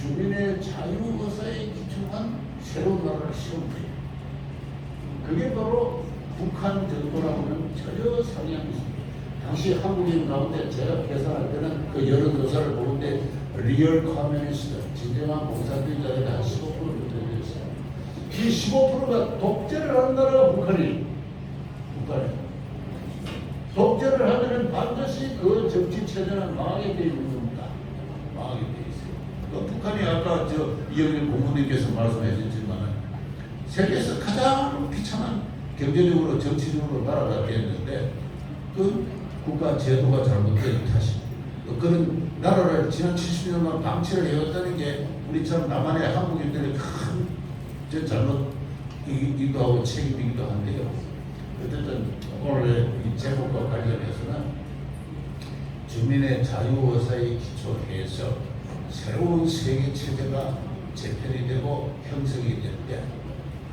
주민의 자유의사에 기초한 새로운 나라를 세운 거예요. 그게 바로 북한 정부라고는 전혀 상이한 것입니다. 당시 한국인 가운데 제가 계산할 때는 그 여론조사를 보는데 리얼 커뮤니스트, 진정한 공산주의자들이 한 15% 정도 되었어요. 이 15%가 독재를 하는 나라가 북한이에요. 독재를 하면은 반드시 그 정치 체제는 망하게 되어 있는 겁니다. 망하게 되어 있어요. 북한이 아까 이영일 고모님께서 말씀해 주셨지만 세계에서 가장 비참한 경제적으로 정치적으로 나라가 되었는데 그 국가 제도가 잘못된 탓입니다. 그런 나라를 지난 70년간 방치를 해왔다는 게 우리처럼 남한의 한국인들의 큰 잘못이기도 하고 책임이기도 한데요. 어쨌든 오늘 이 제목과 관련해서는 주민의 자유의사에 기초해서 새로운 세계 체제가 재편이 되고 형성이 될 때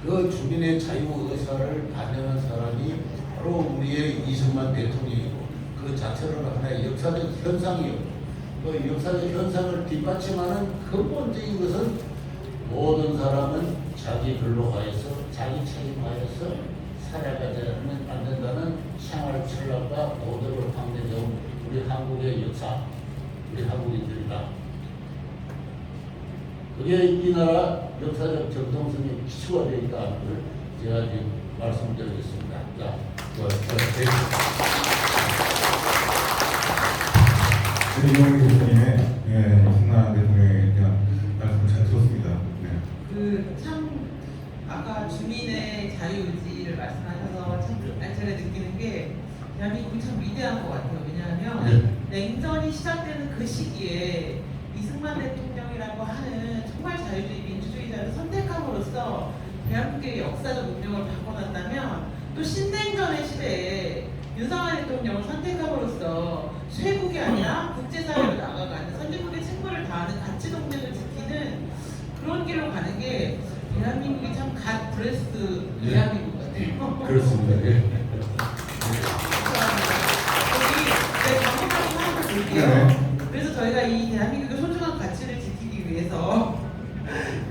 그 주민의 자유의사를 반영한 사람이 바로 우리의 이승만 대통령이고 그 자체로는 하나의 역사적 현상이요. 그 역사적 현상을 뒷받침하는 근본적인 것은 모든 사람은 자기 근로하에서 자기 책임하에서 살아가자면 안 된다는 생활 철학과 도덕을 강조해온 우리 한국의 역사, 우리 한국인들이다. 그게 이 나라 역사적 정통성의 기초가 되어 있다는 걸 제가 지금 말씀드리겠습니다. 자, 이종일 교수님의 이승만 대통령에 대한 말씀을 잘 들었습니다. 참 아까 주민의 자유의지를 말씀하셔서 참 제가 느끼는 게 대한민국이 참 위대한 것 같아요. 왜냐하면 냉전이 시작되는 그 시기에 이승만 대통령이라고 하는 정말 자유주의 민주주의자를 선택함으로써 대한민국의 역사적 운명을 바꿔놨다면 또 신냉전의 시대에 윤석열 대통령을 선택함으로써 쇄국이 아니라 국제사회로 나아가는 선진국의 책무를 다하는 가치 동맹을 지키는 그런 길로 가는 게 대한민국이 참 갓 브레스트 대한민국 같아요. 그렇습니다. 여기 방법적인 하나를 볼게요. 그래서 저희가 이 대한민국의 소중한 가치를 지키기 위해서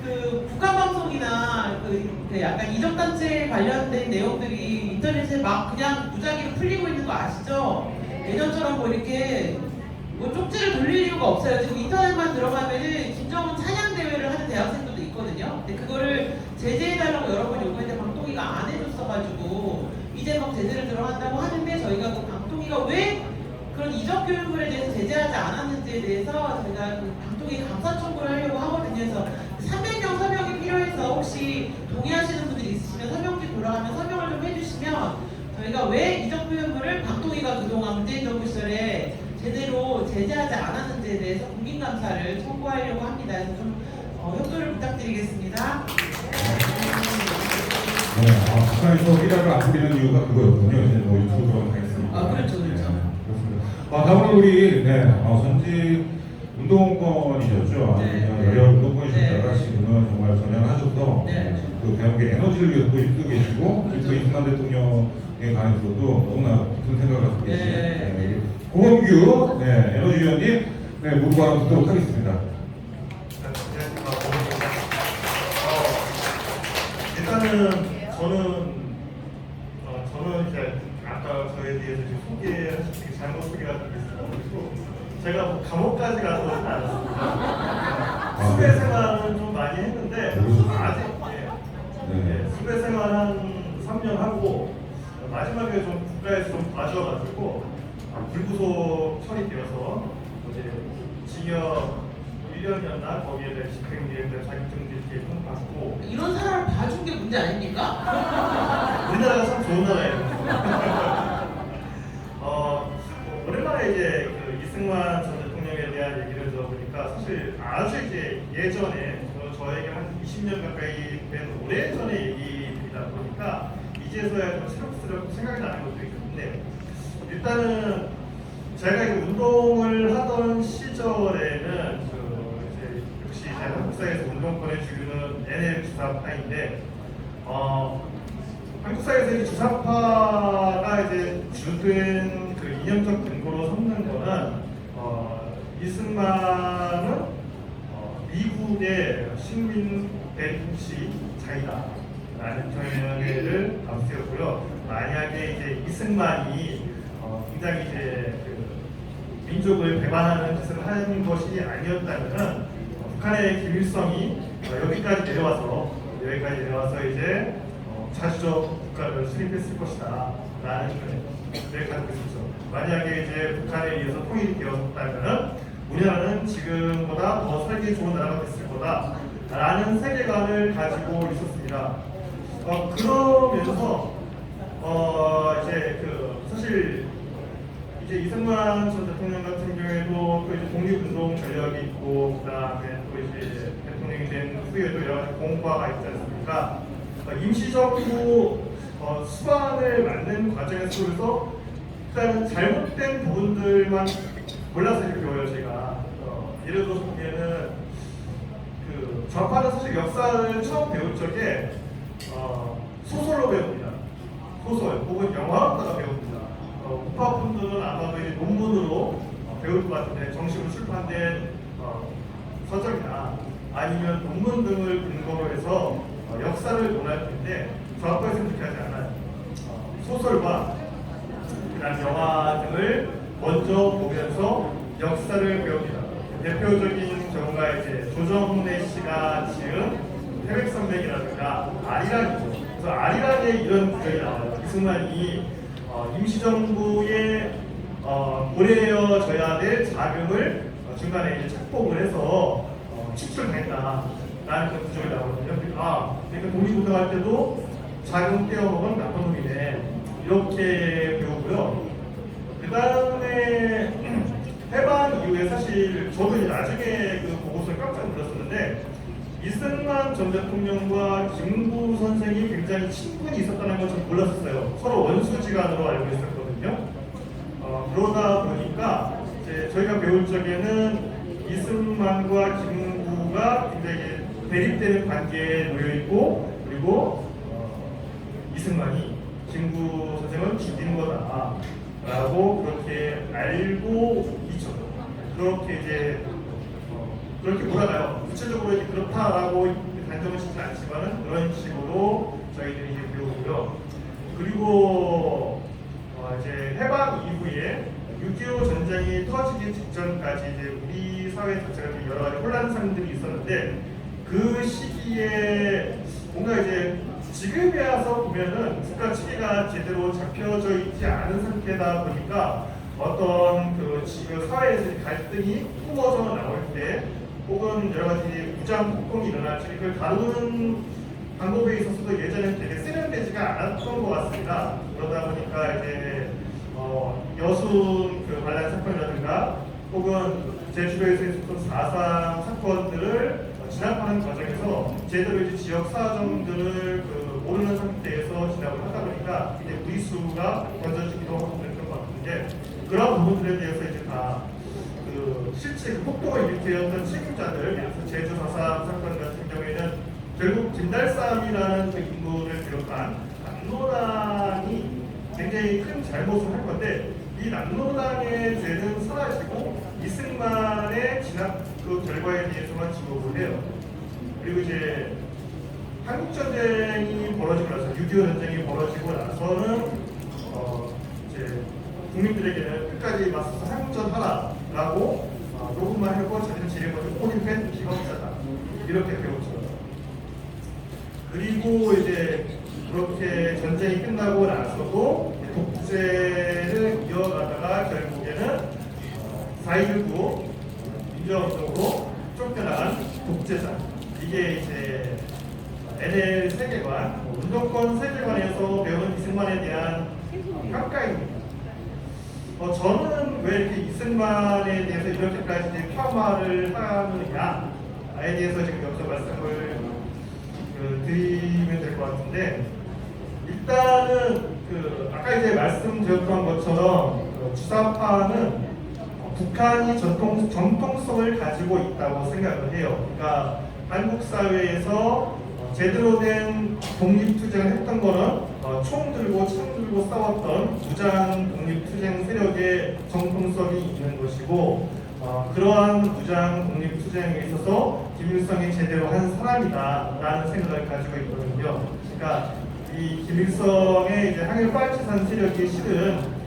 그 북한 방송이나 그 약간 이적단체 관련된 내용들이 인터넷에 막 그냥 무작위로 풀리고 있는 거 아시죠? 예전처럼 뭐 이렇게 뭐 쪽지를 돌릴 이유가 없어요. 지금 인터넷만 들어가면은 김정은 찬양 대회를 하는 대학생들도 있거든요. 근데 그거를 제재해달라고 여러 번 요구했는데 방통위가 안 해줬어가지고 이제 막 제재를 들어간다고 하는데 저희가 그 방통위가 왜 그런 이적 교육물에 대해서 제재하지 않았는지에 대해서 저희가 그 방통위 감사 청구를 하려고 하거든요. 그래서 300명 서명이 필요해서 혹시 동의하시는 분들이 있으시면 서명지 돌아가면 서명을 좀 해주시면 저희가 왜 이적 교육물을 방통위가 그동안 문재인 정부 시절에 제대로 제재하지 않았는지에 대해서 국민감사를 청구하려고 합니다. 그래서 좀 협조를 부탁드리겠습니다. 북한에서 삐라를 안 뿌리는 이유가 그거였군요. 이제 뭐 유튜브로 가겠습니다. 그렇죠. 그렇습니다. 다음은 우리 전직 운동권이셨죠. 여러 운동권이셨다가 지금은 정말 전향하셔서 그 대한민국의 에너지를 또 이끌고 계시고 또 이승만 대통령에 관해서도 너무나 깊은 생각을 갖고 계신 고범규 에너지위원님 모두 바로 듣도록 하겠습니다. 일단은 저는 이제 아까 저에 대해서 소개하신 잘못 소개가 됐어가지고 제가 뭐 감옥까지 가서는 않았습니다. 수배 생활은 좀 많이 했는데 아직 수배 생활 한 3년 하고 마지막에 좀 국가에서 좀 봐줘가지고 불구속 처리되어서 이제 징역 1년이었나 거기에 대한 집행유예들 자격증 이렇게 좀 받고 이런 사람을 봐준 게 문제 아닙니까? 우리나라가 참 좋은 나라예요. 오랜만에 이제 그 이승만 전 대통령에 대한 얘기를 들어보니까 사실 아주 이제 예전에 저에게 한 20년 가까이 된 오래전의 얘기이다 보니까 이제서야 좀 새록새록 생각이 나는 것도 있는데 일단은 제가 이제 운동을 하던 시절에는 이제 역시 한국사에서 운동권의 주류는 NL 주사파인데 한국사에서 이제 주사파가 이제 주된 그 이념적 근거로 삼는 거는 이승만은 미국의 식민 대통시 자이다라는 경향을 앞세웠고요. 만약에 이제 이승만이 굉장히 이제 그 민족을 배반하는 짓을 하는 것이 아니었다면은 북한의 김일성이 여기까지 내려와서 이제 자주적 국가를 수립했을 것이다 라는 생각을 가지고 있었죠. 만약에 이제 북한에 의해서 통일이 되었다면은 우리나라는 지금보다 더 살기 좋은 나라가 됐을 거다 라는 세계관을 가지고 있었습니다. 그러면서 이제 그 사실 이제 이승만 전 대통령 같은 경우에도 또 이제 독립운동 전력이 있고 그다음에 또 이제 대통령이 된 후에도 여러 가지 공과가 있지 않습니까? 임시정부 수반을 만든 과정 속에서 일단 잘못된 부분들만 몰라서 이렇게 배워요 제가. 예를 들어서 보면은 그 좌파는 사실 역사를 처음 배울 적에 소설로 배웁니다. 소설 혹은 영화로다가 배웁니다. 우파 분들은 아마도 이제 논문으로 배울 것 같은데 정식으로 출판된 서적이나 아니면 논문 등을 근거로 해서 역사를 논할 텐데 좌파에서는 그렇게 하지 않아요. 소설과 그다음 영화 등을 먼저 보면서 역사를 배웁니다. 대표적인 경우가 이제 조정래 씨가 지은 태백산맥이라든가 아리랑이죠. 그래서 아리랑에 이런 구절이 나와요. 이승만이 임시정부에 보내어져야 될 자금을 중간에 이제 착복을 해서 축출당했다라는 그런 구절이 나오거든요. 그러니까 독립운동할 때도 자금 떼어먹은 나쁜 놈이네 이렇게 배우고요. 그 다음에 해방 이후에 사실 저도 나중에 그 보고서를 깜짝 놀랐었는데 이승만 전 대통령과 김구 선생이 굉장히 친분이 있었다는 걸 전 몰랐었어요. 서로 원수지간으로 알고 있었거든요. 그러다 보니까 이제 저희가 배울 적에는 이승만과 김구가 굉장히 대립되는 관계에 놓여 있고 그리고 이승만이 김구 선생을 죽인 거다라고 그렇게 알고 있죠. 그렇게 이제 그렇게 몰아가요. 구체적으로 이제 그렇다라고 단정을 짓진 않지만은 그런 식으로 저희들이 이제 배우고요. 그리고 이제 해방 이후에 6.25 전쟁이 터지기 직전까지 이제 우리 사회 자체가 여러 가지 혼란상들이 있었는데 그 시기에 뭔가 이제 지금에 와서 보면은 국가 체계가 제대로 잡혀져 있지 않은 상태다 보니까 어떤 그 지금 사회에서 갈등이 꾸어져 나올 때 혹은 여러 가지 무장 폭동이 일어날 때 그걸 다루는 방법에 있어서도 예전에 되게 세련되지가 않았던 것 같습니다. 그러다 보니까 이제 여순 그 반란 사건이라든가 혹은 제주도에서 있었던 4.3 사건들을 진압하는 과정에서 제대로 이제 지역 사정들을 모르는 상태에서 진압을 하다 보니까 이제 무리수가 던져지기도 하고 그랬던 것 같은데 그런 부분들에 대해서 이제 다 실제 그 폭동을 일으켰던 책임자들, 예를 들어서 제주 4.3 사건 같은 경우에는 결국 김달삼이라는 그 인물을 비롯한 남로당이 굉장히 큰 잘못을 할 건데 이 남로당의 죄는 사라지고 이승만의 진압 그 결과에 대해서만 지목을 해요. 그리고 이제 한국전쟁이 벌어지고 나서 6.25 전쟁이 벌어지고 나서는 이제 국민들에게는 끝까지 맞서서 한국전 하라라고 녹음만 하고 자기는 지뢰버리 혼인팬 기업자다 이렇게 배웠죠. 그리고 이제 그렇게 전쟁이 끝나고 나서도 독재를 이어가다가 결국에는 4.19 민주화운동으로 쫓겨나간 독재자 이게 이제 NL 세계관, 운동권 세계관에서 배우는 이승만에 대한 평가입니다. 저는 왜 이렇게 이승만에 대해서 이렇게까지 폄하를 하느냐에 대해서 지금 여기서 말씀을 드리면 될 것 같은데 일단은 아까 이제 말씀드렸던 것처럼 주사파는 북한이 정통성을 가지고 있다고 생각을 해요. 그러니까 한국 사회에서 제대로 된 독립투쟁을 했던 거는 총 들고 창 들고 싸웠던 무장 독립투쟁 세력의 정통성이 있는 것이고 그러한 무장 독립투쟁에 있어서 김일성이 제대로 한 사람이다라는 생각을 가지고 있거든요. 그러니까 이 김일성의 이제 항일 빨치산 세력이 실은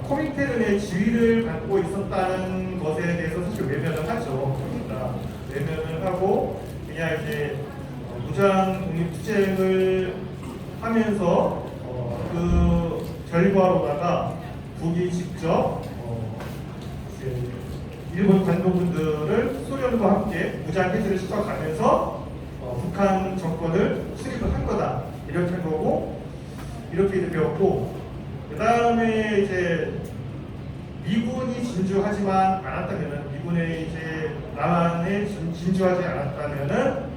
코민테른의 지위를 갖고 있었다는 것에 대해서 사실 외면을 하죠. 그러니까 외면을 하고 그냥 이제 무장 독립투쟁을 하면서 그 결과로다가 북이 직접 이제 일본 관동군들을 소련과 함께 무장 해제를 시켜가면서 북한 정권을 수립을 한 거다 이렇게 한 거고 이렇게 이제 배웠고 그 다음에 이제 미군이 진주하지만 않았다면은 미군의 이제 남한에 진주하지 않았다면은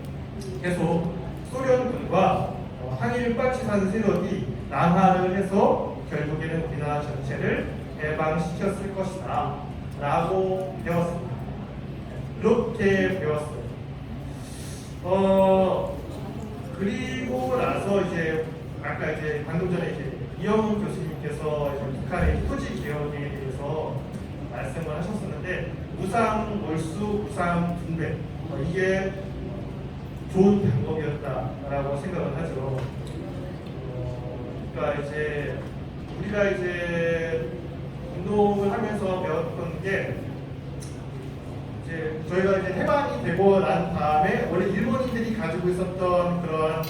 계속 소련군과 항일 빨치산 세력이 남하를 해서 결국에는 우리나라 전체를 해방시켰을 것이다 라고 배웠습니다. 그렇게 배웠어요. 그리고 나서 이제 아까 이제 방금 전에 이제 이영훈 교수님께서 이제 북한의 토지 개혁에 대해서 말씀을 하셨었는데 무상 몰수, 무상 분배 이게 좋은 방법이었다라고 생각을 하죠. 그러니까 이제 우리가 이제 운동을 하면서 배웠던 게 이제 저희가 이제 해방이 되고 난 다음에 원래 일본인들이 가지고 있었던 그런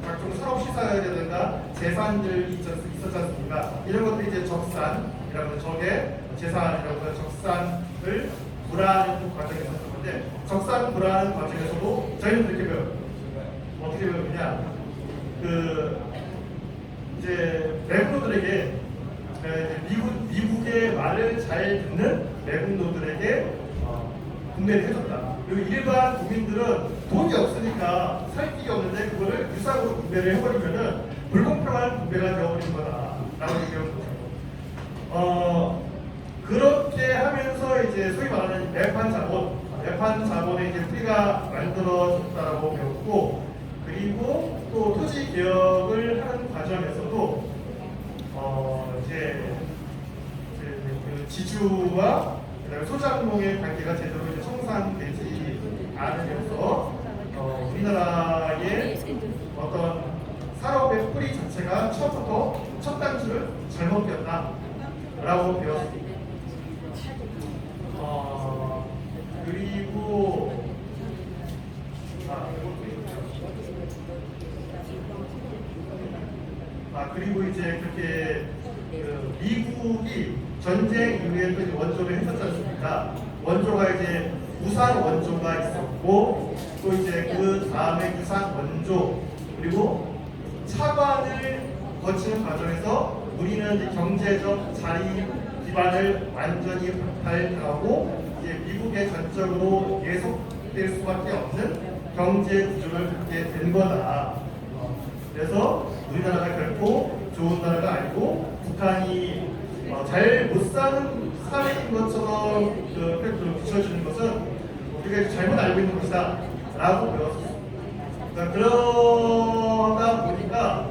각종 사업 시설이라든가 재산들이 있었지 않습니까? 이런 것들이 이제 적산이라고 적의 재산이라고 해서 적산을 불안하는 과정이 있었던 건데 적산 불안 과정에서도 저희는 그렇게 배워요. 어떻게 배우느냐? 이제 매국노들에게 미국의 말을 잘 듣는 매국노들에게 분배를 해줬다. 그리고 일반 국민들은 돈이 없으니까 살 길이 없는데 그거를 유상으로 분배를 해버리면은 불공평한 분배가 되어버린 거다라고 얘기하는 거죠. 그렇게 하면서 이제 소위 말하는 매판 자본의 이제 뿌리가 만들어졌다라고 배웠고, 그리고 또 토지 개혁을 하는 과정에서도 이제 그 지주와 그다음에 소작농의 관계가 제대로 이제 청산되지 않으면서 우리나라의 어떤 산업의 뿌리 자체가 처음부터 첫 단추를 잘못 꼈다라고 배웠습니다. 그리고 이제 그렇게 미국이 전쟁 이후에 또 이제 원조를 했었지 않습니까? 원조가 이제 우산 원조가 있었고, 또 이제 그 다음에 유산 원조, 그리고 차관을 거치는 과정에서 우리는 이제 경제적 자리 기반을 완전히 박탈하고 이제 미국의 전적으로 예속될 수밖에 없는 경제 구조를 갖게 된 거다. 그래서 우리나라가 결코 좋은 나라가 아니고 북한이 잘 못 사는 사회인 것처럼 그 비춰주는 것은 우리가 잘못 알고 있는 것이다 라고 배웠습니다. 그러다 보니까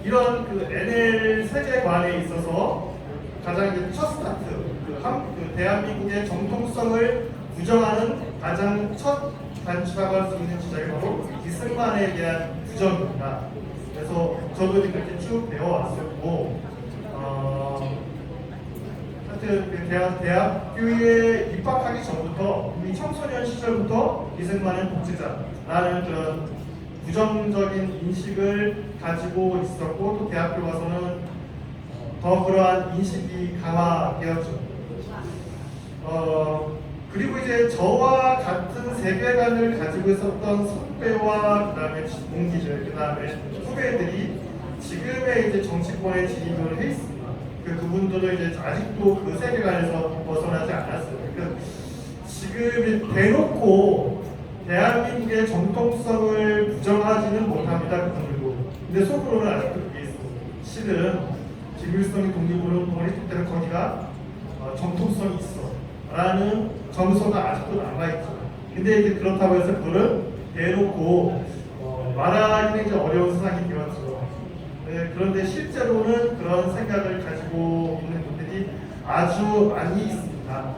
이런 그 NL 세계관에 있어서 가장 첫 스타트, 대한민국의 정통성을 부정하는 가장 첫 단추라고 할 수 있는 지점이 바로 이승만에 대한 부정입니다. 그래서 저도 이렇게 쭉 배워왔었고, 하여튼 그 대학교에 입학하기 전부터 우리 청소년 시절부터 이승만은 독재자라는 그런 부정적인 인식을 가지고 있었고, 또 대학교 가서는 더 그러한 인식이 강화되었죠. 그리고 이제 저와 같은 세계관을 가지고 있었던 선배와 그다음에 동기들, 그다음에 후배들이 지금의 이제 정치권에 진입을 해 있습니다. 그분들은 이제 아직도 그 세계관에서 벗어나지 않았어요. 그러니까 지금 대놓고 대한민국의 정통성을 부정하지는 못합니다, 그분들도. 근데 속으로는 아직도 그게 있어요. 실은 김일성이 독립운동을 했을 때는 거기가 정통성이 있어 라는 정서가 아직도 남아있죠. 근데 이제 그렇다고 해서 그거를 대놓고 말하기는 이제 어려운 세상이 되었죠. 네, 그런데 실제로는 그런 생각을 가지고 있는 분들이 아주 많이 있습니다.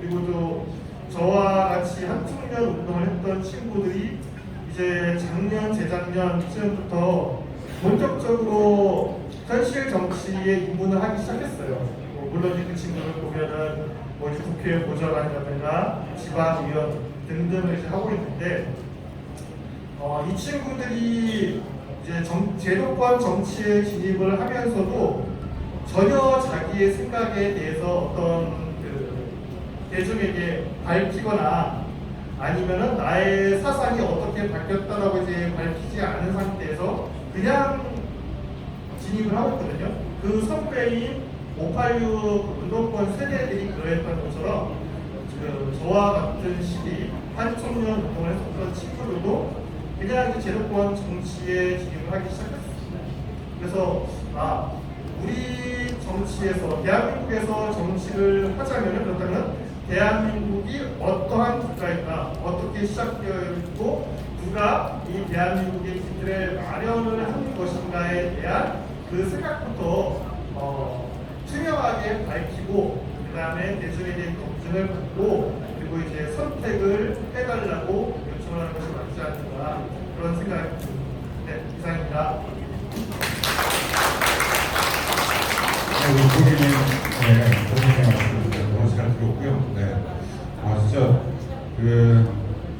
그리고 저와 같이 한청년 운동을 했던 친구들이 이제 작년, 재작년쯤부터 본격적으로 현실 정치에 입문을 하기 시작했어요. 물론 그 친구들 보면은 뭐 이제 국회 보좌관이라든가 지방의원 등등을 이제 하고 있는데 이 친구들이 이제 제도권 정치에 진입을 하면서도 전혀 자기의 생각에 대해서 어떤 그 대중에게 밝히거나 아니면은 나의 사상이 어떻게 바뀌었다라고 이제 밝히지 않은 상태에서 그냥 진입을 하고 있거든요. 그 선배인 586 운동권 세대들이 그러했던 것처럼 저와 같은 시기 한청년 운동을 했었던 친구들도 그냥 그 제도권 정치에 진입을 하기 시작했습니다. 그래서 우리 정치에서 대한민국에서 정치를 하자면 그렇다면 대한민국이 어떠한 국가인가, 어떻게 시작되어 있고 누가 이 대한민국의 기틀을 마련을 하는 것인가에 대한 그 생각부터 투명하게 밝히고 그 다음에 대중에 대한 검증을 받고 그리고 이제 선택을 해달라고 요청하는 것이 맞지 않는가 그런 생각이 듭니다. 네, 이상입니다. 고객님 너무 잘 들었고요. 네. 진짜 그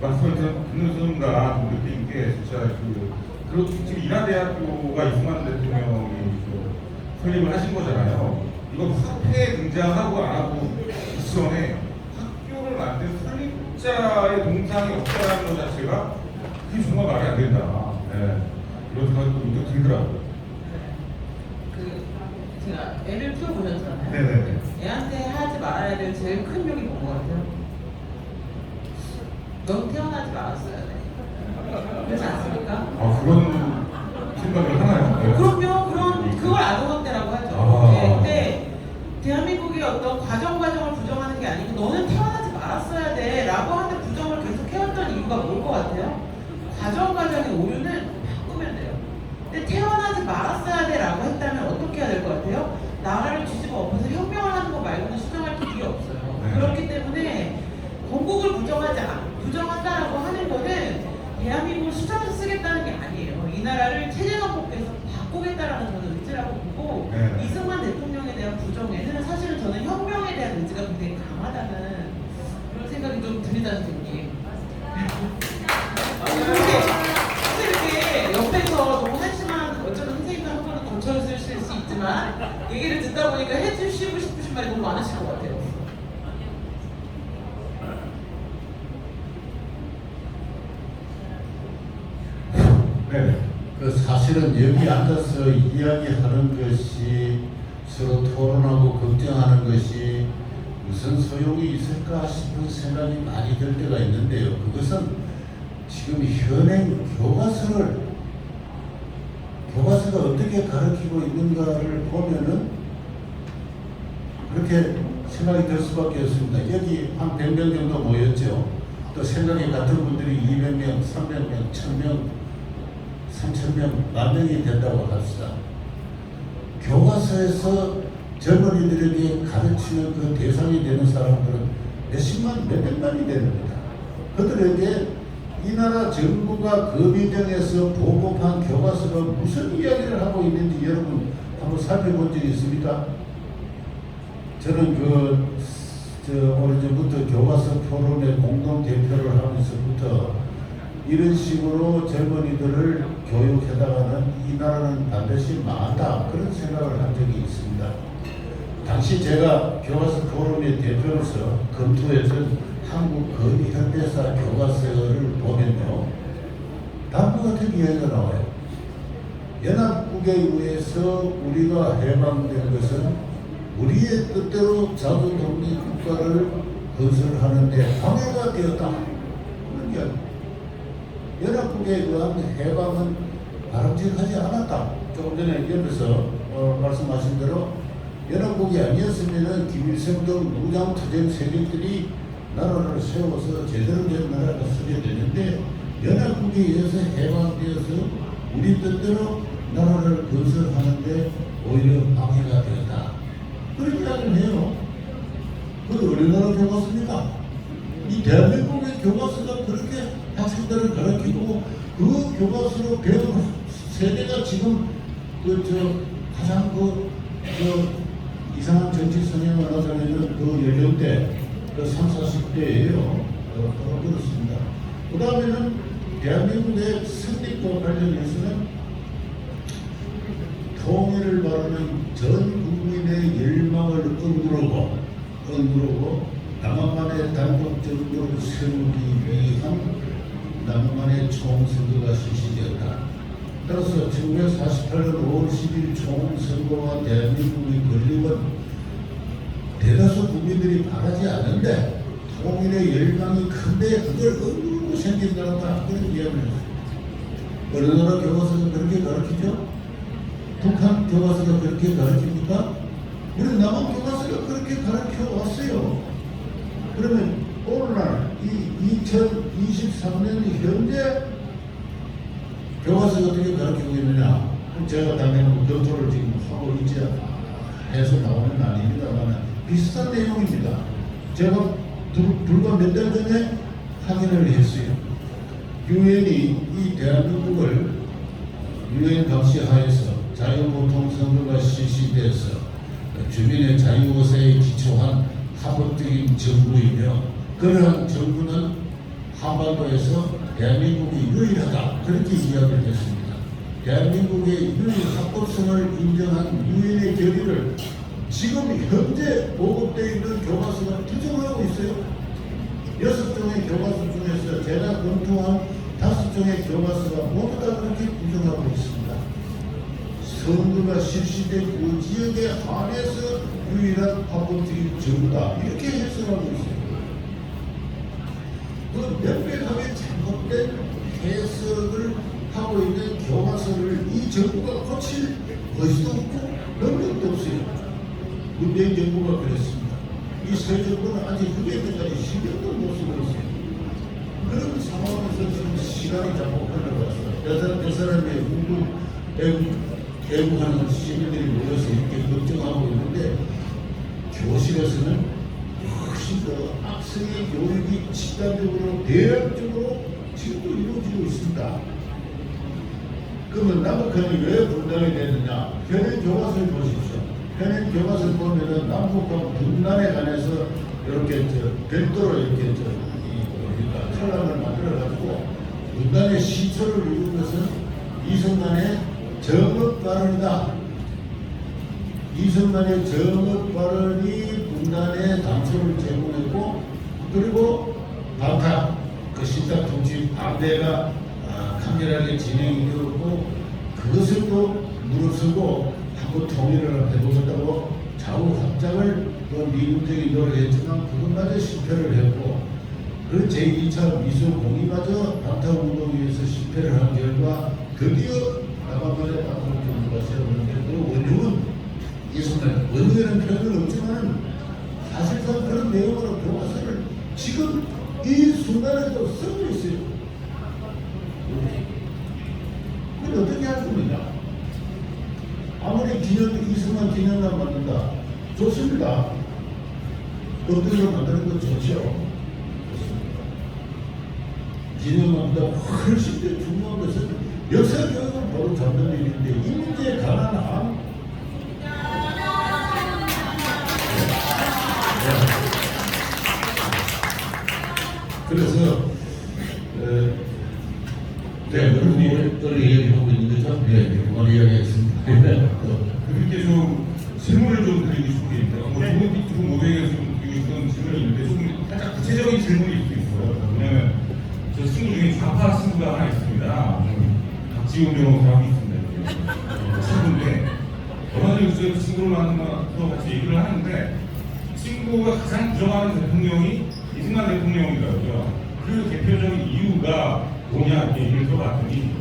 말씀을 듣는 순간 느낀 게 진짜 지금 인하대학교가 이승만 대통령이 설립을 하신 거잖아요. 이거 사태에 등장하고 안 하고 이전에 학교를 만든 설립자의 동상이 없다는 것 자체가 그게 정말 말이 안 된다. 네. 이런 생각이 또 들더라고요. 제가 애를 키워보셨잖아요. 네네네. 애한테 하지 말아야 될 제일 큰 욕이 뭔 것 같아요? 넌 태어나지 말았어야 돼. 그렇지 않습니까? 그런 생각을 하나요? 네. 그럼요. 그걸 아동학대라고 하죠. 네, 근데 대한민국의 어떤 과정을 부정하는 게 아니고 너는 태어나지 말았어야 돼 라고 하는 부정을 계속 해왔던 이유가 뭘 것 같아요? 과정의 오류는 바꾸면 돼요. 근데 태어나지 말았어야 돼 라고 했다면 어떻게 해야 될 것 같아요? 나라를 뒤집어 엎어서 혁명을 하는 거 말고는 수정할 길이 없어요. 네. 그렇기 때문에 건국을 부정한다라고 하는 거는 대한민국을 수정해서 쓰겠다는 게 아니에요. 이 나라를 체제강복해서 바꾸겠다라는 저는 의지라고 보고 네. 이승만 대통령에 대한 부정에는 사실은 저는 혁명에 대한 의지가 굉장히 강하다는 그런 생각이 좀 듭니다, 선생님. 이렇게 옆에서 너무 한심한 어쩌면 선생님도 한 번은 거쳐있을 수 있지만 얘기를 듣다 보니까 해주시고 싶으신 말이 너무 많으실 것 같아요. 네. 사실은 여기 앉아서 이야기하는 것이 서로 토론하고 걱정하는 것이 무슨 소용이 있을까 싶은 생각이 많이 들 때가 있는데요. 그것은 지금 현행 교과서가 어떻게 가르치고 있는가를 보면은 그렇게 생각이 들 수밖에 없습니다. 여기 한 100명 정도 모였죠. 또 생각이 같은 분들이 200명, 300명, 1000명, 3,000명, 10,000명이 된다고 합시다. 교과서에서 젊은이들에게 가르치는 그 대상이 되는 사람들은 몇십만, 몇백만이 됩니다. 그들에게 이 나라 정부가 거미정에서 보급한 교과서가 무슨 이야기를 하고 있는지 여러분 한번 살펴본 적이 있습니까? 저는 오래전부터 교과서 토론의 공동 대표를 하면서부터 이런 식으로 젊은이들을 교육해다가는 이 나라는 반드시 망한다 그런 생각을 한 적이 있습니다. 당시 제가 교과서 토론의 대표로서 검토했던 한국 거미현대사 교과서를 보면요, 다음과 같은 이야기가 나와요. 연합국에 의해서 우리가 해방된 것은 우리의 뜻대로 자주 독립 국가를 건설하는데 방해가 되었다. 그런 이야기. 연합국에 의한 해방은 바람직하지 않았다. 조금 전에 옆에서 말씀하신 대로 연합국이 아니었으면 김일성 등 무장투쟁 세력들이 나라를 세워서 제대로 된 나라가 서게 되는데 연합국에 의해서 해방되어서 우리 뜻대로 나라를 건설하는데 오히려 방해가 되었다. 그런 이야기를 해요. 그 어느 나라 교과서입니까? 이 대한민국의 교과서가 그렇게 학생들을 가르치고 그 교과서로 배운 세대가 지금 가장 이상한 정치 성향을 나타내는 그 연령대, 30, 40대예요. 그렇습니다. 그 다음에는 대한민국의 성립과 관련해서는 통일을 바라는 전 국민의 열망을 억누르고 남한만의 단독 정부를 세우기 위한 남한만의 총선거가 실시되었다. 따라서 1948년 5월 10일 총선거와 대한민국의 건립은 대다수 국민들이 바라지 않는데 통일의 열망이 큰데 그걸 억누르고 생긴다는 그런 이야기를 했어요. 어느 나라 교과서가 그렇게 가르치죠? 북한 교과서가 그렇게 가르칩니까? 우리 남한 교과서가 그렇게 가르쳐 왔어요. 그러면 오늘날 이 2023년 현재 교과서가 어떻게 가르치고 있느냐? 제가 당연히 검토를 지금 하고 있지 해서 나오는 아닙니다만 비슷한 내용입니다. 제가 불과 몇 달 전에 확인을 했어요. 유엔이 이 대한민국을 유엔 감시 하에서 자유보통선거가 실시돼서 주민의 자유의사에 기초한 합법적인 정부이며 그러한 정부는 한반도에서 대한민국이 유일하다 그렇게 이야기를 했습니다. 대한민국의 유일 합법성을 인정한 유엔의 결의를 지금 현재 보급되어 있는 교과서가 부정하고 있어요. 6종의 교과서 중에서 제가 검토한 5종의 교과서가 모두 다 그렇게 부정하고 있습니다. 선거가 실시된 그 지역에 한해서 유일한 합법적인 정부다 이렇게 해석하고 있어요. 그 명백하게 잘못된 해석을 하고 있는 교과서를 이 정부가 고칠 것도 없고 능력도 없어요. 문재인 정부가 그랬습니다. 이 새 정부는 아직 그게까지 신경도 못 쓰고 있어요. 그런 상황에서 지금 시간이 자꾸 흘러갔어요. 그 사람의 애국하는 시민들이 모여서 이렇게 걱정하고 있는데 교실에서는 훨씬 더 학생의 교육이 집단적으로 대략적으로 지금도 이루어지고 있습니다. 그러면 남북한이 왜 분단이 됐느냐? 현행 교과서를 보십시오. 현행 교과서를 보면은 남북한 분단에 관해서 이렇게 별도로 이렇게 철학을 만들어가지고 분단의 시초를 이룬 것은 이승만의 정업 발언이다. 이승만의 정업 발언이 분단의 단초를 제공했고 그리고 반타 그 신탁 통치 반대가 강렬하게 진행이 되었고 그것을 또 무릅쓰고 한국 통일을 해보겠다고 좌우 확장을 미국적인 노력했지만 그것마저 실패를 했고 그 제2차 미소 공의마저 반타운동에서 실패를 한 결과 드디어 남한만의 반타운 정부가 세우는데 그 원흉은 이승만 원흉이라는 표현은 없지만 사실상 그런 내용으로 교과서를 지금 이 순간에도 쓰고 있어요. 그럼 어떻게 할 겁니까? 아무리 이승만 기념관 만든다. 좋습니다. 어떤 걸 만드는 건 좋죠. 기념관보다 훨씬 더 중요한 것은 역사 교육을 바로 잡는 일인데 이 문제에 관한 한 그래서 여러분이 얘기하고 있는 거죠? 네, 그만 이야기했습니다. 그렇게 좀 질문을 좀 드리고 싶습니다. 조금 모델에서 좀 드리고 싶은 질문이 있는데 좀 살짝 구체적인 질문이 있어요. 왜냐면 저 친구 중에 좌파 친구가 하나 있습니다. 박지훈 변호사라고 있습니다. 친구인데 얼마 전에 그 친구를 만나서 같이 얘기를 하는데 친구가 가장 부정하는 대통령이 이승만 대통령이더라고요. 그 대표적인 이유가 뭐냐 이렇게 얘기를 들어봤더니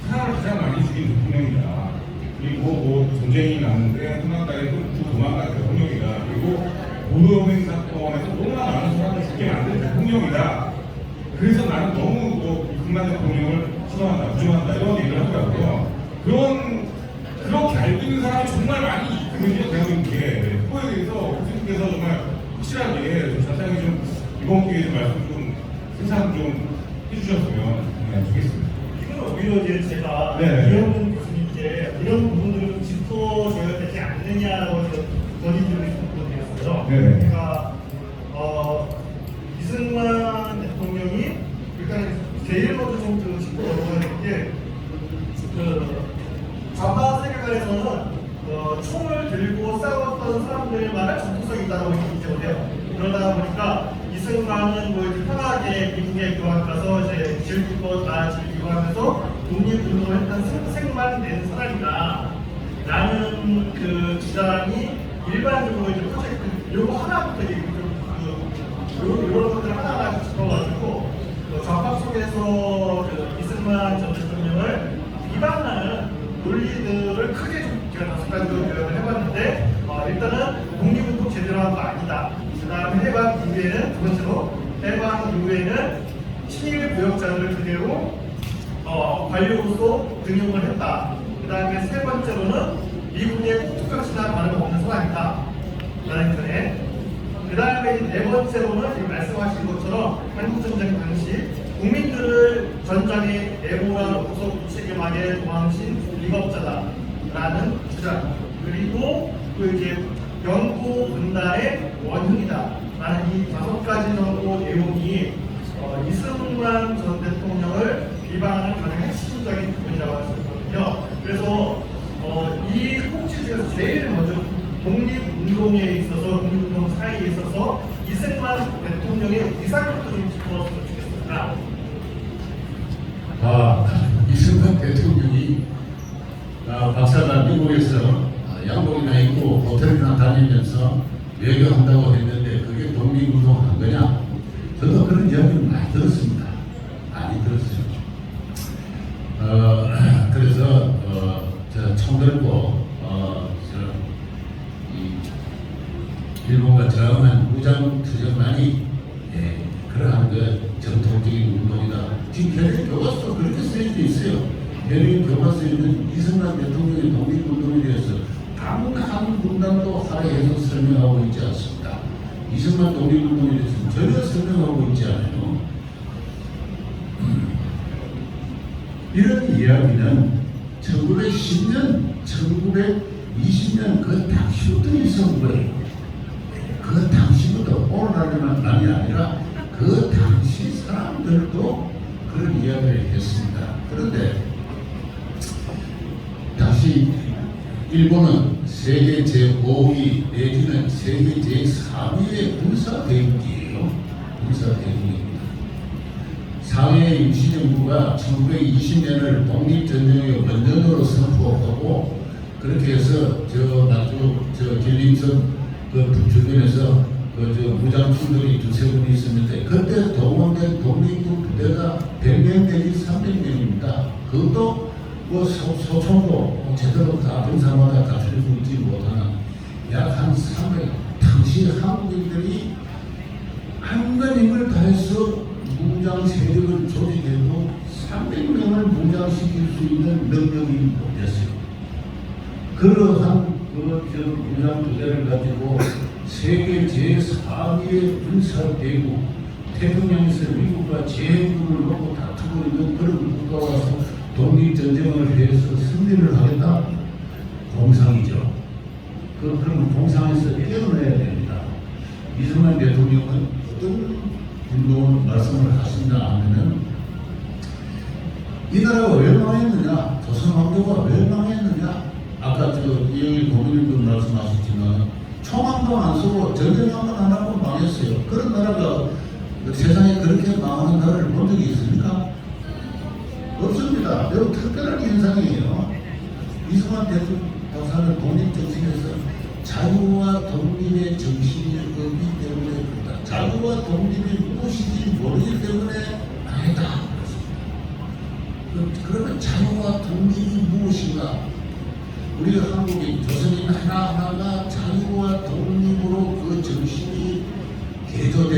사람을 가장 많이 죽인 대통령이다. 그리고 뭐 전쟁이 났는데 한강가에 도망간 대통령이다. 그리고 노동행 사건에서 너무나 많은 사람을 죽게 만든 대통령이다. 그래서 나는 너무 이승만 대통령을 싫어한다, 부정한다 이런 얘기를 하더라고요. 그렇게 알고 있는 사람이 정말 많이 있거든요. 대한민국에 그거에 대해서 교수님께서 정말 확실하게 좀 자세하게 좀 이번 기회에 좀 말씀 좀 세상 좀 해주셨으면 좋겠습니다. 이건 오히려 이제 제가 네. 이영훈 교수님께 이런 부분들을 좀 짚어줘야 되지 않느냐라고 건의드리고 싶은 부분이었어요. 네. 그러니까 이승만 대통령이 일단 제일 먼저 좀 짚고 넘어가야 될 게 좌파 세계관에서는 총을 들고 싸웠던 사람들만의 전투성이 있다고 인정을 해요. 그러다 보니까 이승만은 뭐 이렇게 편하게 미국에 유학 가서 이제 즐길 거 다 즐기고 하면서 독립운동을 했던 생만 낸 사람이다 라는 그 주장이 일반적으로 이제 프로젝트 요거 하나부터 이제 이런 것들 하나하나 짚어가지고 좌파 속에서 그 이승만 전 대통령을 비방하는 논리들을 크게 좀 제가 5가지로 요약을 해봤는데 일단은 독립운동 제대로 한 거 아니다. 그 다음에 해방 이후에는 두 번째로 해방 이후에는 친일 부역자들을 그대로 관료로서 등용을 했다. 그 다음에 세 번째로는 미국의 꼭두각시나 다름없는 사람이다. 라는 편에 그 다음에 네 번째로는 지금 말씀하신 것처럼 한국전쟁 당시 국민들을 전장에 내몰아 놓고서 무책임하게 도망친 위법자다라는 주장 그리고 그 이제 영구 분단의 원흉이다라는 이 5가지 정도 내용이 이승만 전 대통령을 비방하는 가장 핵심적인 부분이라고 할 수 있거든요. 그래서 이 꼭지 중에서 제일 먼저 독립운동에 있어서 독립운동 사이에 있어서 이승만 대통령의 의사부터 좀 짚어봤으면 좋겠습니다. 이승만 대통령이 박사단 미국에서 양복이나 입고 호텔이나 다니면서 외교한다고 했는데 그게 독립운동 한 거냐? 저도 그런 이야기를 많이 들었습니다. 많이 들었어요. 그래서 총 들고 일본과 저항한 무장투쟁만이 그러한 그 전통적인 운동이다. 지금 현행 교과서 그렇게 쓰여져 있어요. 현행 교과서에는 이승만 대통령의 독립운동에 대해서 단 한 문단도 할애해서 설명하고 있지 않습니다. 이승만 독립운동에 대해서는 전혀 설명하고 있지 않아요. 이런 이야기는 1910년, 1920년 그 당시부터 있었던 거예요. 그 당시부터 오늘날만 아니라 그 당시 사람들도 그런 이야기를 했습니다. 그런데 당시 일본은 세계 제5위 내지는 세계 제4위의 군사대국이에요. 군사대국입니다. 상해 임시정부가 1920년을 독립전쟁의 원전으로 선포하고 그렇게 해서 저 길림성 그 주변에서 무장 충돌이 두세 번 있었는데 그때 동원된 독립군 부대가 100명 내지 300명입니다. 그것도 뭐 소총도 제대로 다 병사마다 갖추고 있지 못하는 약 한 300. 당시 한국인들이 한간 힘을 다해서 무장 세력을 조직해도 300명을 무장시킬 수 있는 능력이 됐어요. 그러한 무장 부대를 가지고 세계 제4위의 군사대국 태평양에서 미국과 제국을 놓고 다투고 있는 그런 국가가 와서 독립전쟁을 해서 승리를 하겠다? 공상이죠. 그럼 공상에서 깨어나야 됩니다. 이승만 대통령은 어떤 운동을 말씀을 하신다 하면은 이 나라가 왜 망했느냐? 조선 왕조가 왜 망했느냐? 아까 이영일 고문님도 말씀하셨지만 총 한 번 안 쏘고 전쟁 한 번 안 하고 망했어요. 그런 나라가 세상에 그렇게 망하는 나라를 본 적이 있습니까? 없습니다. 매우 특별한 현상이에요. 이승만 대통령은 독립정신에서 자유와 독립의 정신이 없기 때문에 그렇다. 자유와 독립이 무엇인지 모르기 때문에 망했다. 그러면 자유와 독립이 무엇인가? 우리 한국인 조선인 하나하나가 자유와 독립으로 그 정신이 개조된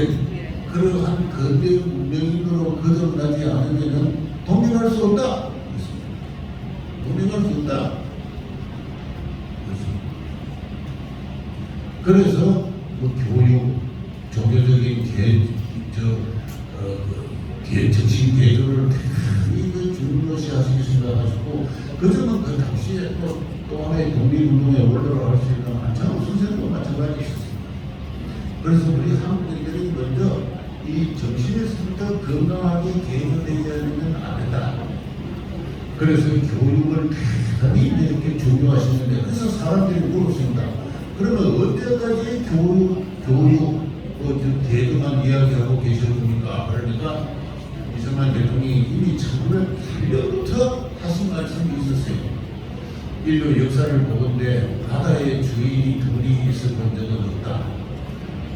그러한 거대 문명인으로 거듭나지 않으면 독립할 수 없다. 독립할 수 없다. 그래서 뭐 교육, 정신 개조를 대단히 중요시 하시게 생각하시고 그 점은 그 당시에 또 하나의 독립운동의 원로로 할 수 있는 안창호 선생도 마찬가지 있었습니다. 그래서 우리 한국인들이 먼저 이 정신에서부터 건강하게 개조되어야는 안 된다. 그래서 교육을 대단히 이렇게 중요하시는데 그래서 사람들이 물었습니다. 그러면 언제까지 교육 개그만 이야기하고 계실 겁니까? 그러니까 이승만 대통령이 이미 1908년부터 하신 말씀이 있었어요. 인류 역사를 보건대 바다의 주인이 둘이 있어 본 적은 없다.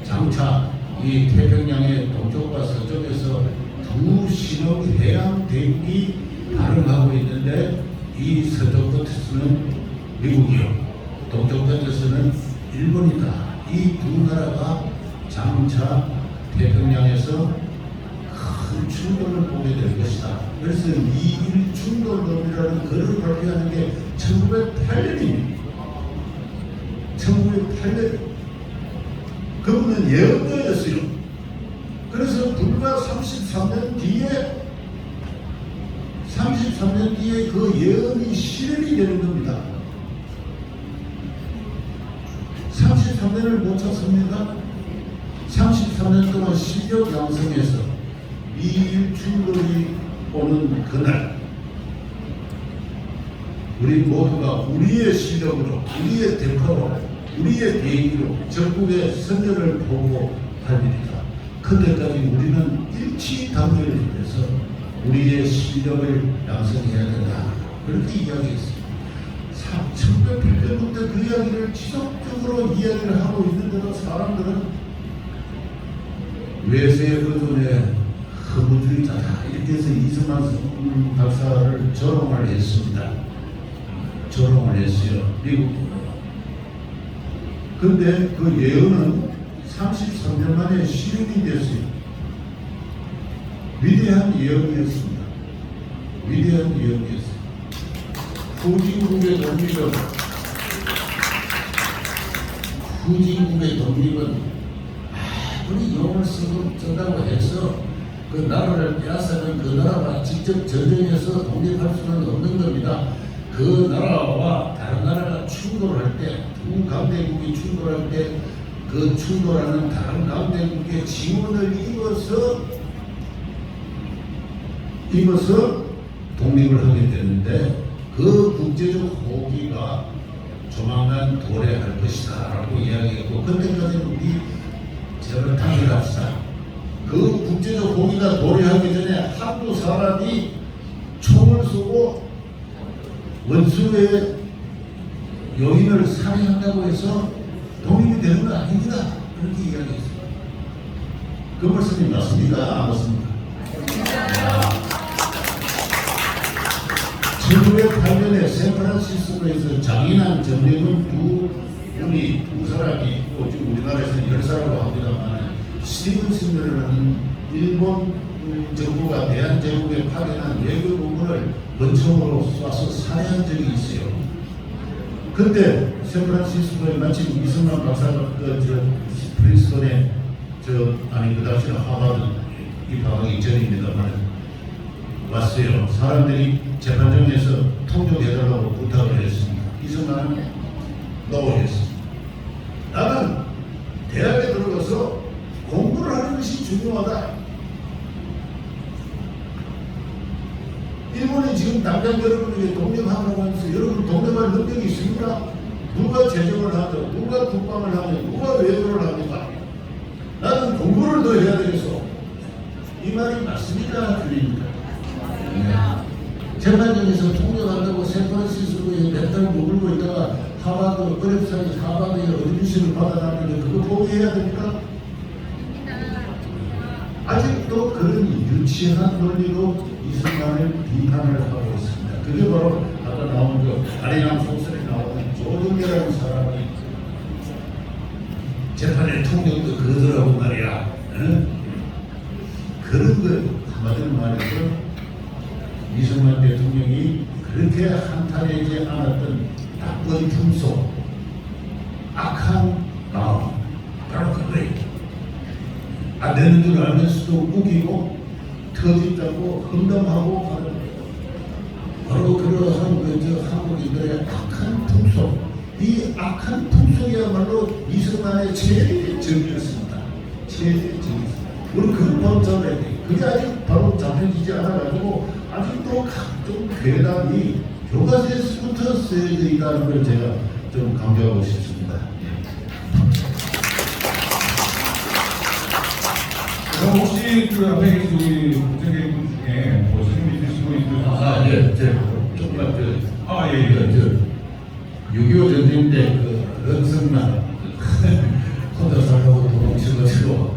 장차 이 태평양의 동쪽과 서쪽에서 두 신호 해양 대국이 발응하고 있는데 이 서쪽 끝에서는 미국이요, 동쪽 끝에서는 일본이다. 이 두 나라가 장차 태평양에서 큰 충돌을 보게 될 것이다. 그래서 미일 충돌론이라는 글을 발표하는 게 1908년입니다. 1908년. 그분은 예언자였어요. 그래서 불과 33년 뒤에 그 예언이 실현이 되는 겁니다. 33년을 못 찾습니다. 33년 동안 실력 양성해서 미일 충돌이 오는 그날 우리 모두가 우리의 실력으로, 우리의 대파로, 우리의 비행기로 전국의 선전을 보고 할 일이다. 그때까지 우리는 일치단결해서 우리의 실력을 양성해야 된다. 그렇게 이야기했습니다. 1908년부터 그 이야기를 지속적으로 이야기를 하고 있는데도 사람들은 외세 의존의 허무주의자다. 이렇게 해서 이승만 박사를 조롱을 했습니다. 조롱을 했어요. 미국. 근데 그 예언은 33년 만에 실현이 됐어요. 위대한 예언이었습니다. 위대한 예언이었어요. 후진국의 독립은 아무리 용을 쓴다고 해서 그 나라를 빼앗아는 그 나라가 직접 전쟁해서 독립할 수는 없는 겁니다. 그 나라와 다른 나라가 충돌할 때, 두 강대국이 충돌할 때 그 충돌하는 다른 강대국의 지원을 입어서 독립을 하게 되는데 그 국제적 호기가 조만간 도래할 것이다 라고 이야기했고 그때까지는 우리 제발 단결합시다. 그 국제적 호기가 도래하기 전에 한두 사람이 총을 쏘고 원수의 여인을 살해한다고 해서 독립이 되는 건 아닙니다. 그렇게 이야기했습니다. 그 말씀이 맞습니까? 안 맞습니까? 1908년에 샌프란시스코에서 장인한 전쟁은 두 사람이 또 지금 우리나라에서는 10사람이라고 합니다만 스티븐 스미라는 일본 정부가 대한제국에 파견한 외교부문을 원총으로 쏴서 살해한 적이 있어요. 근데 샌프란시스코에 마침 이승만 박사가 프린스턴에 그 당시는 하버드 입학하기 전입니다만 왔어요. 사람들이 재판정에서 통역해달라고 부탁을 했습니다. 이승만은 노했습니다. 나는 대학에 들어가서 공부를 하는 것이 중요하다. 일본이 지금 당장 여러분에게 독립하라고 하면서 여러분 독립할 능력이 있습니까? 누가 재정을 하죠? 누가 국방을 하죠? 누가 외교를 합니까? 나는 공부를 더 해야 되겠어. 이 말이 맞습니까? 틀립니까? 네. 재판정에서 통역한다고 샌프란시스코에 몇 달 머물고 있다가 하버드 어렵사이 하버드에 어드미션을 받아놨는데 그거 포기해야 됩니까? 아직도 그런 유치한 논리로 이승만을 비판을 하고 있습니다. 그게 바로 아까 나온 그 아리랑 소설에 나오는 조정래라는 사람이 재판의 통역도 그러더라고 말이야. 응? 그런 걸 한마디로 말해서 이승만 대통령이 그렇게 한탄하지 않았던 나쁜 품속, 악한 마음, 바로 그거예요. 안 되는 줄 알면서도 우기고 터진다고 험담하고 하는 바로 그러한 한국인들의 악한 풍속, 이 악한 풍속이야말로 이승만의 최대적이었습니다. 최대적이었습니다. 우리 그걸 잡아야 돼. 그게 아직 바로 잡혀지지 않아가지고 아직도 각종 괴담이 교과서에서부터 쓰여져 있다는 걸 제가 좀 강조하고 싶습니다. 그럼 혹시 그 앞에 계신 우리 국정계획분 중에 뭐 질문 있으시고 있으셔서 조금만 예. 6.25 전쟁 때 런승만 혼자 살려고 도망친 것으로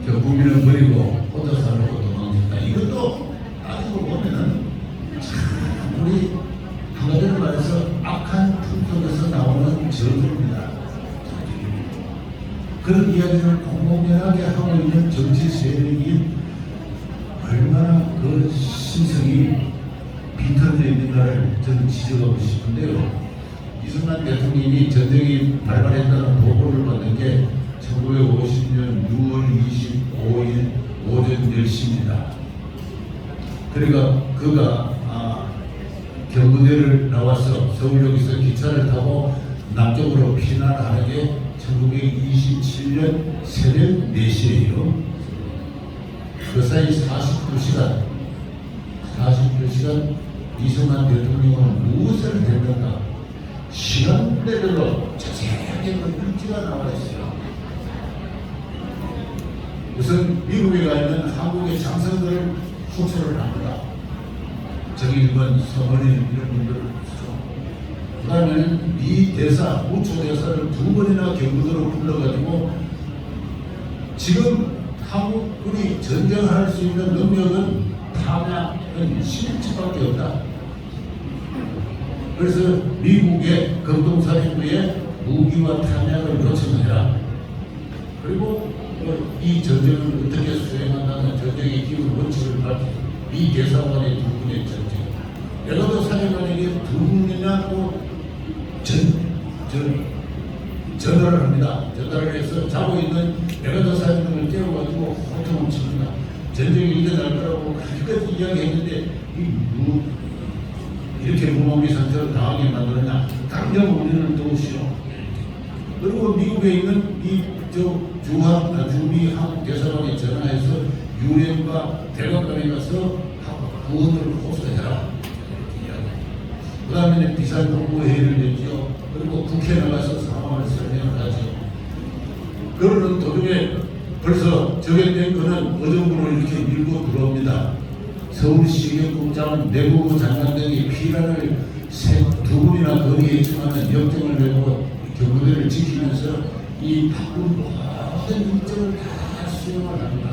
국민을 버리고 혼자 살려고 도망친다. 이것도 따지고 보면은 참 우리 한마디로 말해서 악한 풍속에서 나오는 저주입니다. 그런 이야기를 공공연하게 하고 있는 정치 세력이 얼마나 그 심성이 비틀어져 있는가를 저는 지적하고 싶은데요. 이승만 대통령이 전쟁이 발발했다는 보고를 받은 게 1950년 6월 25일 오전 10시입니다. 그러니까 그가 경부대를 나와서 서울역에서 기차를 타고 남쪽으로 피난하는 게 1927년 새벽 4시예요. 그 사이 49시간 이승만 대통령은 무엇을 했는가? 시간대별로 자세하게 일지가 나와 있어요. 우선 미국에 가 있는 한국의 장성들을 호소를 합니다. 정일권, 서머린 이런 분들을 그 다음에는 미 대사, 우초 대사를 2번이나 경부도로 불러가지고 지금 한국군이 전쟁할 수 있는 능력은 탐약은 11척밖에 없다. 그래서 미국의 공동사령부에 무기와 탐약을 요청해라. 그리고 이 전쟁을 어떻게 수행한다는 전쟁의 기본 원칙을 밝힌 미 대사관의 2분의 전쟁. 여러분 사령관에게 2분이나 또 전화를 합니다. 전화를 해서 자고 있는 여러 사령관을 깨워가지고 호통을 칩니다. 전쟁이 일어날 거라고 그렇게까지 이야기했는데 이렇게 무방비 상태로 당하게 만들었냐? 당장 우리를 도우시오. 그리고 미국에 있는 주미 한국 대사관에 전화해서 유엔과 대법관에 가서 구원을 호소해라. 그 다음에 비상정부회의를 냈죠. 그리고 국회에 나가서 상황을 설명을 하죠. 그러는 도중에 벌써 적용된 그는 의정부로 이렇게 밀고 들어옵니다. 서울시경공장은 내부부 장관 등이 피난을 2분이나 거리에 있지만 역정을 내고 경부대를 지키면서 이 바쁜 모든 일정을 다 수행을 합니다.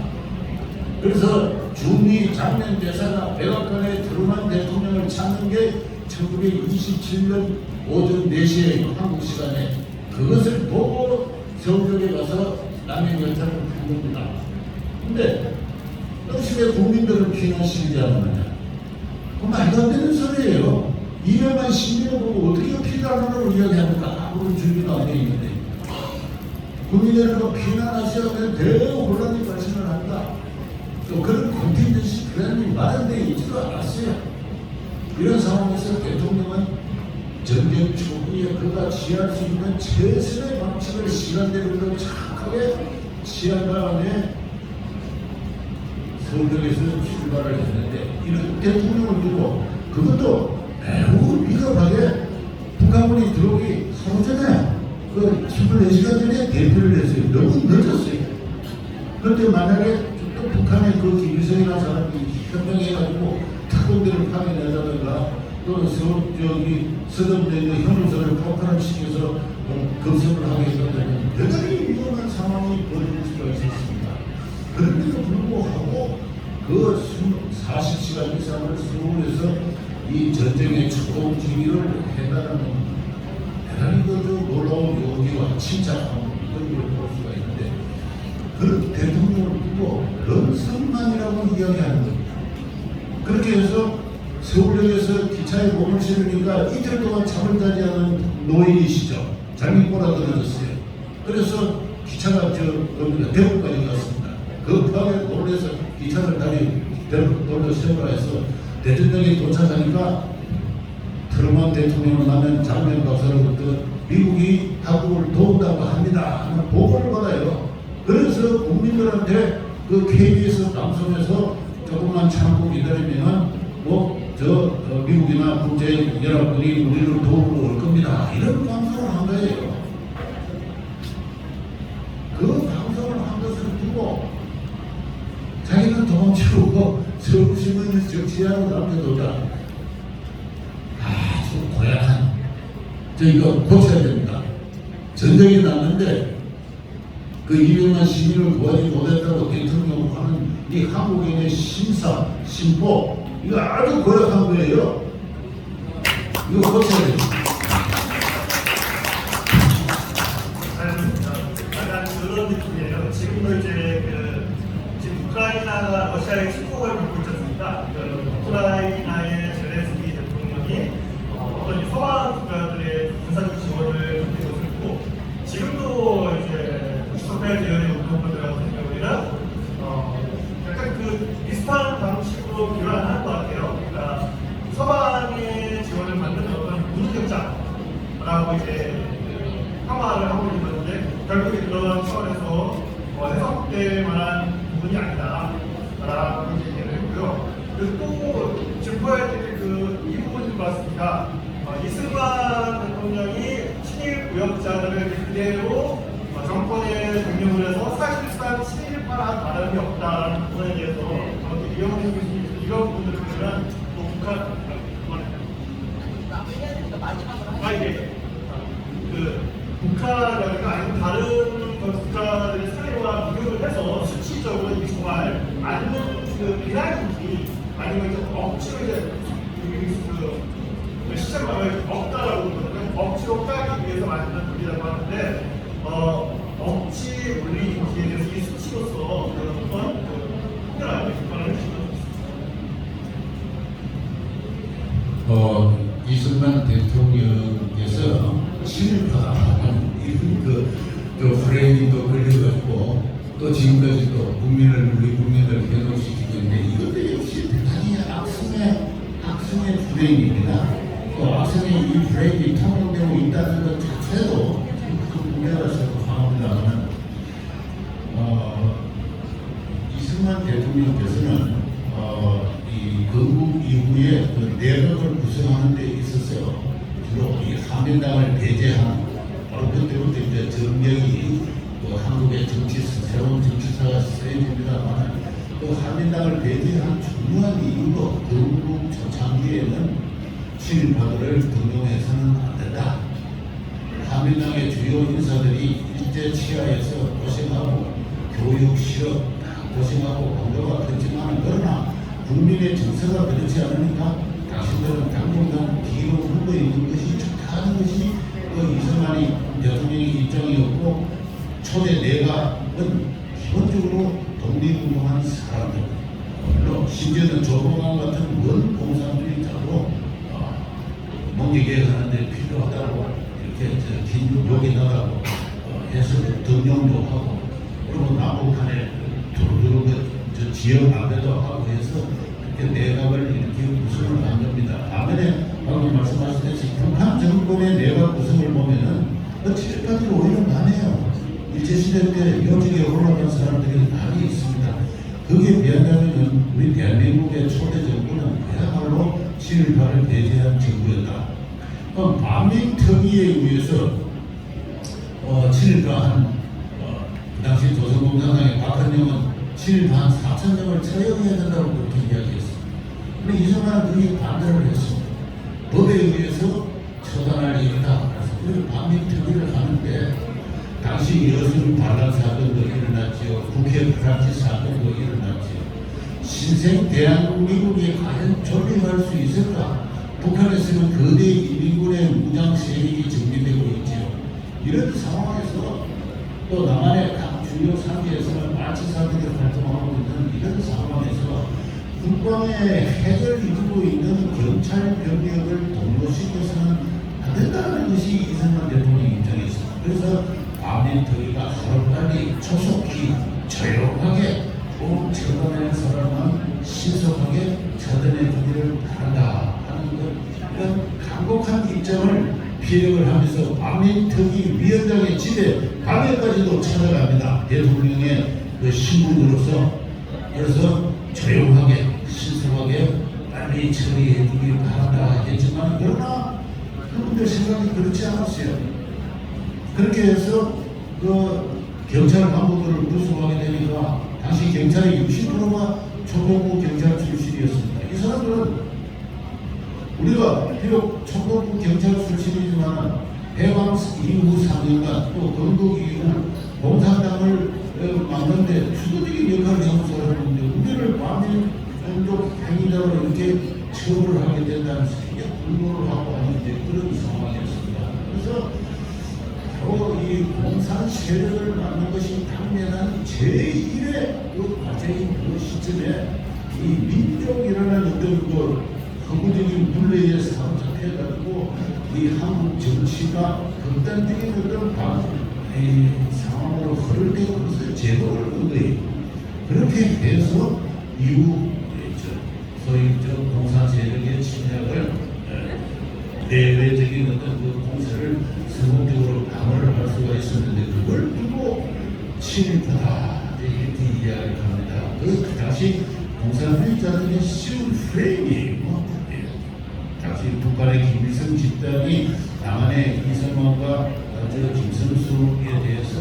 그래서 주미 장면 대사가 백악관에 들어간 대통령을 찾는 게 1927년 오전 4시에 한국 시간에 그것을 보고 서울역에 가서 남행 열차를 탄 겁니다. 근데 당시에 국민들을 피난시키지 않느냐? 그 말도 안 되는 소리예요. 2년만 10년을 보고 어떻게 피난하라고 이야기합니까? 아무런 준비도 안 돼 있는데. 국민들을 피난하셔야 하면 대우 혼란이 발생을 한다. 또 그런 컨텐츠시 그런 말한데 있지도 않았어요. 이런 상황에서 대통령은 전쟁 초기에 그가 취할 수 있는 최선의 방식을 시간대별로 착하게 취한 다음에 서울역에서 출발을 했는데 이런 대통령을 두고 그것도 매우 비겁하게 북한군이 들어오기 하루 전에 그 24시간 전에 대표를 했어요. 너무 늦었어요. 그런데 만약에 또 북한의 그 김일성이라는 사람이 현명해가지고 특공대를 파견하자든가 또 서점대 있는 형무소를 폭발을 시켜서 급습을 하게 했다면 대단히 위험한 상황이 벌어질 수가 있었습니다. 그런데도 불구하고 그 40시간 이상을 서울에서 이 전쟁의 초동 지휘를 했다는 대단히 놀라운 용기와 침착함 이런 걸 볼 수가 있는데 그 대통령을 두고 런성만이라고 이야기하는 겁니다. 그렇게 해서 서울역에서 기차에 몸을 실으니까 이틀 동안 잠을 자지 않은 노인이시죠. 장기꼬라 떨어졌어요. 그래서 기차가 대구까지 갔습니다. 그 밤에 놀래서 기차를 다리 돌려 세우라 해서 대통령이 도착하니까 트루먼 대통령을 만난 장면 박사로부터 미국이 한국을 도운다고 합니다 하는 보고를 받아요. 그래서 국민들한테 그 KBS 방송에서 조금만 참고 기다리면 미국이나 국제연합군이 우리를 도우러 올 겁니다. 이런 방송을 한 거예요. 그 방송을 한 것을 두고 자기는 도망치고 서울신문에서 정치하고 남겨뒀다. 아주 고약한, 이거 고쳐야 됩니다. 전쟁이 났는데 그 200만 시민을 구하지 못했다고 대통령 하는 이 한국인의 심보, 이거 아주 고약한 거예요. 이거 고쳐야 됩니다. 약간 그런 느낌이에요. 지금도 이제 지금 우크라이나가 러시아의 침공을 받고 있지 않습니까? 우크라이나의 젤렌스키 대통령이 어떤 서방 국가들의 군사적 지원을 받는 것을 보고 지금도 이제 북소패 계열의 운동가들 같은 경우에는 약간 그 비슷한 방식으로 교란하는 것 같아요. 그러니까 서방의 지원을 받는 어떤 무능력자라고 이제 폄하를 하고 있는 건데 결국에 그런 차원에서 해석될 만한 부분이 아니다라고 얘기를 했고요. 그리고 또 짚어야 될 이 부분인 것 같습니다. 이승만 대통령이 친일 구역자들을 그대로 정권에 등용을 해서 사실상 친일파랑 다름이 없다는 부분에 대해서 이영훈 교수님 이런 부분들을 보면 또 북한 북한이나 아니면 다른 국가들의 사례와 비교를 해서 수치적으로 정말 맞는 그 비난인지 아니면 이제 억지로 이제 시장방을 없다라고 그러거든요. 억지로 까기 위해서 만드는 논리라고 하는데 억지 논리인지에 대해서 이 수치로서 어떤 특별한 비판을 해주시면 좋겠습니다. 이승만 대통령께서 친일파라는 이런 그 프레임도 걸려가지고 또 지금까지도 우리 국민을 해독시키고 있는데 이것도 역시 대단히 악성의 프레임입니다. 또 악성의 이 프레임이 통용되고 있다는 것 자체도 큰 문제라서 강합니다만 이승만 대통령께서는 이 건국 이후에 그 내각을 구성하는 데 있어서 주로 이 한민당을 배제한 바로 그때부터 이제 정력이 한국의 새로운 정치사가 쓰여집니다만 그 한민당을 배제한 중요한 이유도 건국 초창기에는 친일파들을 등용해서는 안 된다. 한민당의 주요 인사들이 일제 치하에서 고생하고 교육, 실업 다 고생하고 공로가 컸지만 그러나 국민의 정서가 그렇지 않으니까 당신들은 당분간 뒤로 물러 있는 것이 좋다는 것이 이승만이 대통령의 입장이었고 초대 내각은 기본적으로 독립운동하는 사람들 물론 심지어는 조봉암 같은 원 공산주의자도 농기계획하는데 필요하다고 이렇게 긴 욕이 나가고 해서 등용도 하고 그리고 남북한에 두루두루 지역 안배도 하고 해서 이렇게 내각을 이렇게 구성을 한 겁니다. 반면에 방금 말씀하셨듯이 북한 정권의 내각 구성을 보면은 친일파들이 오히려 많아요. 일제시대 때 요직에 올라간 사람들이 많이 있습니다. 거기에 비하자면 우리 대한민국의 초대 정부는 그야말로 친일파를 배제한 정부였다. 반민특위에 의해서 친일파 그 당시 조선공산당의 박헌영은 친일파 한 4,000명을 처형해야 된다고 그렇게 이야기했습니다. 근데 이승만은 그게 반대를 했습니다. 법에 의해서 처단할 일이다. 그래서 반민특위를 하는데 당시 여성 반란 사건도 일어났지요. 국회 프락치 사건도 일어났지요. 신생 대한민국이 과연 존립할 수 있을까? 북한에서는 거대 인민군의 무장 세력이 정비되고 있지요. 이런 상황에서 또 남한의 각 주요 상지에서는 마치사들이 활동하고 있는 이런 상황에서 국방의 핵을 이루고 있는 경찰 병력을 동로시켜서는 안 된다는 것이 이승만 대통령 입장이었습니다. 그래서 반민특위가 하루빨리 조속히 조용하게 꼭 처단하는 사람은 신속하게 처단해 주기를 바란다 하는 것, 이런 강력한 입장을 피력을 하면서 박민특위 위원장의 집에 방에까지도 찾아갑니다. 대통령의 그 신분으로서. 그래서 조용하게 신속하게 빨리 처리해 주길 바란다 했지만, 그러나 그분들 생각이 그렇지 않았어요. 그렇게 해서 그 경찰 간부들을 구속하게 되니까 당시 경찰의 60%가 초등부 경찰 출신이었습니다. 이 사람들은 우리가 비록 초등부 경찰 출신이지만 해방 이후 3년간 또 건국 이후 공산당을 막는데 주도적인 역할을 하는 사람인데 우리를 반민족 행위자로 이렇게 처벌을 하게 된다는 생각 불문을 하고 하는 그런 상황이었습니다. 그래서 바로 이 공산 세력을 막는 것이 당면한 제1의 그 과제인 그 시점에 이 민족이라는 어떤 그 허구적인 분례에 사로잡혀가지고 이 한국 정치가 극단적인 어떤 상황으로 흐르게 그것을 제도를 얻어요. 그렇게 해서 이후 소위 공산 세력의 침략을 내외적인 어떤 그 공세를 성공적으로 방어를 할 수가 있었는데, 그걸 두고 친일파다 이렇게 이야기를 합니다. 그 당시 공산주의자들의 쉬운 프레임이에요. 당시 북한의 김일성 집단이 남한의 이승만과 김성수에 대해서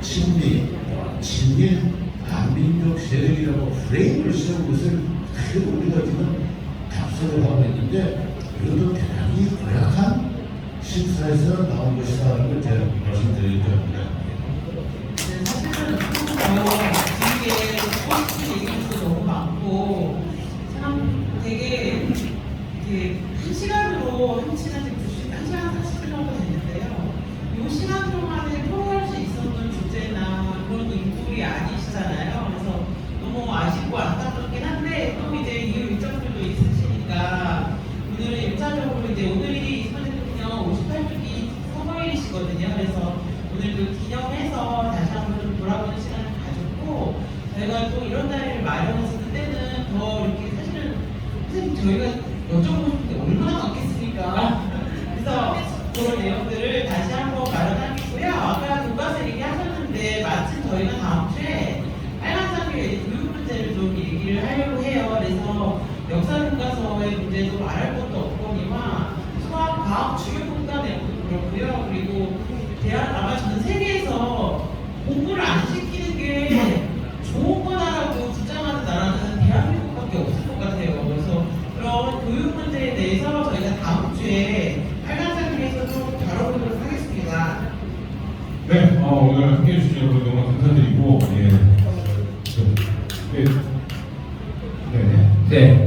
친일 반민족 세력이라고 프레임을 씌운 것을 크게 우리가 지금 답설을 하고 있는데, 이것도 대단히 고약한 심사에서 나온 것이다라는 걸 제가 말씀드리려고 합니다. 네, 사실은 길게 포인트 얘기도 너무 많고 참 되게 이렇게 한 시간으로 한 시간 지금 1시간 40분 정도 됐는데요. 이 시간 동안에 토론할 수 있었던 주제나 그런 인물이 아니시잖아요. 그래서 너무 아쉽고 안타깝긴 한데 또 이제 이후 일정들도 있으시니까 오늘은 1차적으로 이제 오늘이 선 대통령 58주기 선거일이시거든요. 그래서 오늘 그 기념해서 다시 한번 좀 돌아보는 시간을 가졌고, 저희가 또 이런 자리를 마련했을 때는 더 이렇게 사실은 선생님 저희가 여쭤보고 싶은 게 얼마나 많겠습니까? 그래서 그런 내용들을 다시 한번 마련하겠고요. 아까 교과서 얘기하셨는데 마침 저희가 다음 주에 빨간장의 교육 문제를 좀 얘기를 하려고 해요. 그래서 역사 교과서의 문제도 말할 것도 없거니와 수학, 과학, 주요 국가 내용도 그렇고요. 그리고 아마 전 세계에서 공부를 안 시키는 게 좋은 거다라고 주장하는 나라는 대한민국밖에 없을 것 같아요. 그래서 그런 교육 문제에 대해서 저희가 다음 주에 빨간장에서 좀 다뤄보도록 하겠습니다. 네, 오늘 함께해 주신 여러분 너무 감사드리고, 네.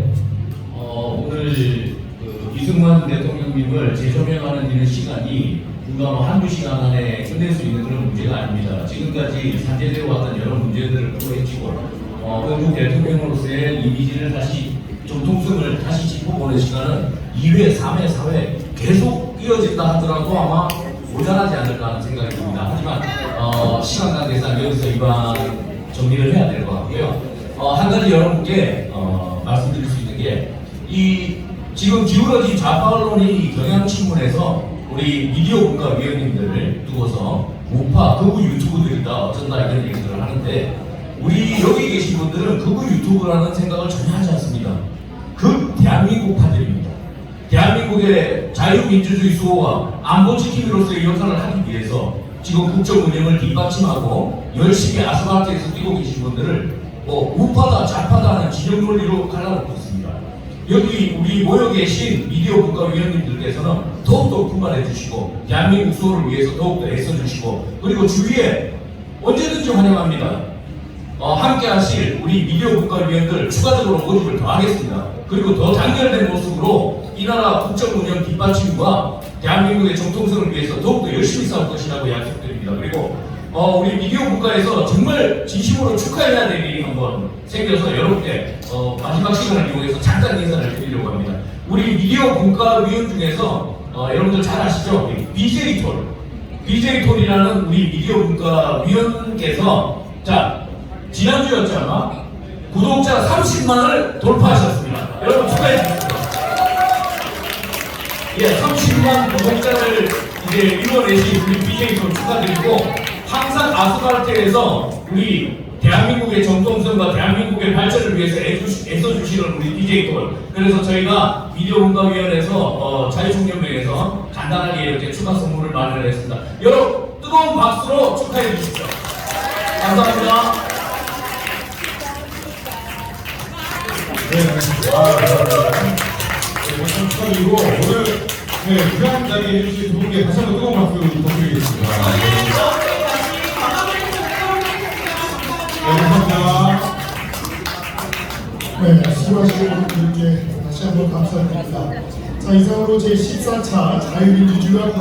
오늘 그 이승만 대통령님을 재조명하는 이런 시간이 불과 뭐 한두 시간 안에 끝낼 수 있는 그런 문제가 아닙니다. 지금까지 산재되어 왔던 여러 문제들을 풀어헤치고 한국 대통령으로서의 이미지를 다시 정통성을 다시 짚어보는 시간은 2회, 3회, 4회 계속 이어진다 하더라도 아마 모자라지 않을까 하는 생각이 듭니다. 하지만 시간 관계상 여기서 이만 정리를 해야 될 것 같고요. 한 가지 여러분께 말씀드릴 수 있는 게 지금 기울어진 좌파 언론이 경향 신문에서 우리 미디어 분과위원님들을 두고서 우파 극우 유튜브들이다 어쩐다 이런 얘기들을 하는데, 우리 여기 계신 분들은 극우 유튜브라는 생각을 전혀 하지 않습니다. 대한민국파들입니다. 대한민국의 자유민주주의 수호와 안보 지킴이로서의 역할을 하기 위해서 지금 국정 운영을 뒷받침하고 열심히 아스팔트에서 뛰고 계신 분들을 우파다 좌파다 하는 진영 논리로 갈라놓고 있습니다. 여기 우리 모여 계신 미디어 국가위원님들께서는 더욱더 분발해 주시고 대한민국 수호를 위해서 더욱더 애써주시고, 그리고 주위에 언제든지 환영합니다. 함께 하실 우리 미디어 국가위원들 추가적으로 모집을 더 하겠습니다. 그리고 더 단결된 모습으로 이 나라 국정 운영 뒷받침과 대한민국의 정통성을 위해서 더욱더 열심히 싸울 것이라고 약속드립니다. 그리고 우리 미디어 국가에서 정말 진심으로 축하해야 될 일이 한번 생겨서 여러분께 마지막 시간을 이용해서 잠깐 인사를 드리려고 합니다. 우리 미디어 국가위원 중에서 여러분들 잘 아시죠? BJ톨이라는 우리 미디어 국가위원께서 지난주였죠 아마? 구독자 30만을 돌파하셨습니다. 여러분 축하해 주십시오. 예, 30만 구독자를 이제 이뤄내신 우리 BJ도 축하드리고, 항상 아스팔트에서 우리 대한민국의 정통성과 대한민국의 발전을 위해서 애써주시는 우리 BJ돌. 그래서 저희가 미디어문화위원회에서 자유총연맹에서 간단하게 이렇게 축하 선물을 마련했습니다. 여러분 뜨거운 박수로 축하해 주십시오. 감사합니다. 네, 축하드리고 오늘 부산 자리에 해주신 두 분께 다시 한번 뜨거운 박수 부탁드리겠습니다. 네, 감사합니다. 네, 수고하시는 분들께 다시 한번 감사드립니다. 자, 이상으로 제14차 자유민주주의와